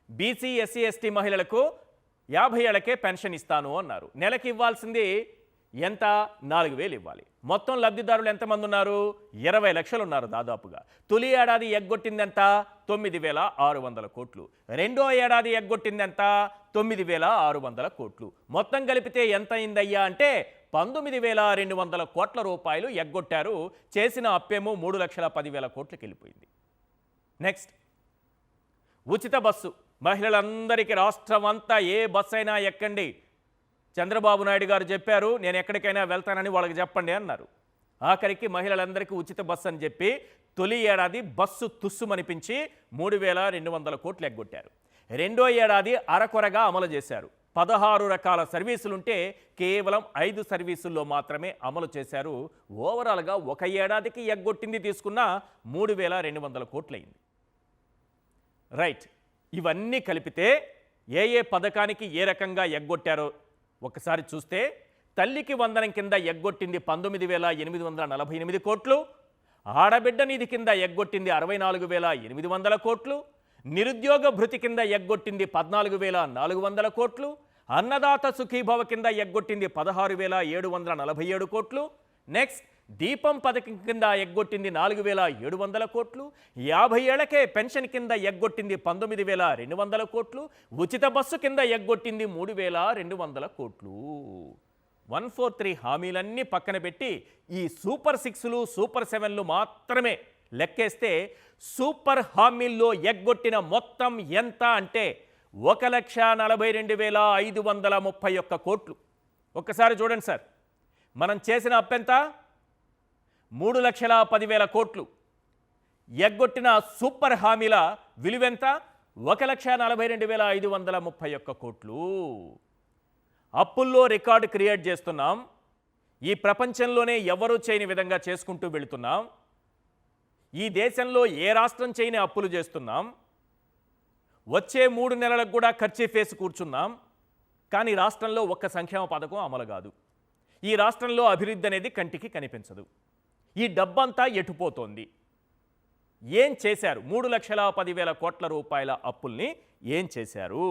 BC SC ST మహిళలకు 50 ఏళ్లకే pension ఇస్తాను అన్నారు. నెలకి ఇవ్వాల్సింది ఎంత? 4000 ఇవ్వాలి. మొత్తం లబ్ధిదారులు ఎంతమంది ఉన్నారు? 20 లక్షలు ఉన్నారు దాదాపుగా. తొలి ఏడాది ఎగ్గొట్టిందెంత? 9600 కోట్లు. రెండో ఏడాది ఎగ్గొట్టిందెంత? 9600 కోట్లు. మొత్తం కలిపితే ఎంత అయిందయ్యా అంటే 19200 కోట్ల రూపాయలు ఎగ్గొట్టారు. చేసిన అప్పేమో 3,10,000 కోట్లకి వెళ్ళిపోయింది. నెక్స్ట్, ఉచిత బస్సు. మహిళలందరికీ రాష్ట్రం అంతా ఏ బస్సు అయినా ఎక్కండి. చంద్రబాబు నాయుడు గారు చెప్పారు, నేను ఎక్కడికైనా వెళ్తానని వాళ్ళకి చెప్పండి అన్నారు. ఆఖరికి మహిళలందరికీ ఉచిత బస్సు అని చెప్పి తొలి ఏడాది బస్సు తుస్సుమనిపించి 3200 కోట్లు ఎగ్గొట్టారు. రెండో ఏడాది అరకొరగా అమలు చేశారు. 16 రకాల సర్వీసులుంటే కేవలం 5 సర్వీసుల్లో మాత్రమే అమలు చేశారు. ఓవరాల్గా ఒక ఏడాదికి ఎగ్గొట్టింది తీసుకున్న 3200 కోట్లయింది. రైట్, ఇవన్నీ కలిపితే ఏ పథకానికి ఏ రకంగా ఎగ్గొట్టారో ఒకసారి చూస్తే, తల్లికి వందనం కింద ఎగ్గొట్టింది 19,848 కోట్లు, ఆడబిడ్డ నిధి కింద ఎగ్గొట్టింది 64,800 కోట్లు, నిరుద్యోగ భృతి కింద ఎగ్గొట్టింది 14,400 కోట్లు, అన్నదాత సుఖీభవ కింద ఎగ్గొట్టింది 16,747 కోట్లు, నెక్స్ట్ దీపం పథకం కింద ఎగ్గొట్టింది 4,700 కోట్లు, 50 ఏళ్లకే పెన్షన్ కింద ఎగ్గొట్టింది 19,200 కోట్లు, ఉచిత బస్సు కింద ఎగ్గొట్టింది 3,200 కోట్లు. 143 హామీలన్నీ పక్కన పెట్టి ఈ సూపర్ 6లు సూపర్ 7లు మాత్రమే లెక్కేస్తే సూపర్ హామీల్లో ఎగ్గొట్టిన మొత్తం ఎంత అంటే 1,42,531 కోట్లు. ఒక్కసారి చూడండి సార్, మనం చేసిన అప్పెంత? 3,10,000 కోట్లు. ఎగ్గొట్టిన సూపర్ హామీల విలువెంత? 1,42,531 కోట్లు. అప్పుల్లో రికార్డు క్రియేట్ చేస్తున్నాం. ఈ ప్రపంచంలోనే ఎవరూ చేయని విధంగా చేసుకుంటూ వెళుతున్నాం. ఈ దేశంలో ఏ రాష్ట్రం చేయని అప్పులు చేస్తున్నాం. వచ్చే 3 నెలలకు కూడా ఖర్చు ఫేసి కూర్చున్నాం. కానీ రాష్ట్రంలో ఒక్క సంక్షేమ పథకం అమలు కాదు. ఈ రాష్ట్రంలో అభివృద్ధి అనేది కంటికి కనిపించదు. ఈ డబ్బంతా ఎటుపోతోంది? ఏం చేశారు? 3,10,000 కోట్ల రూపాయల అప్పుల్ని ఏం చేశారు?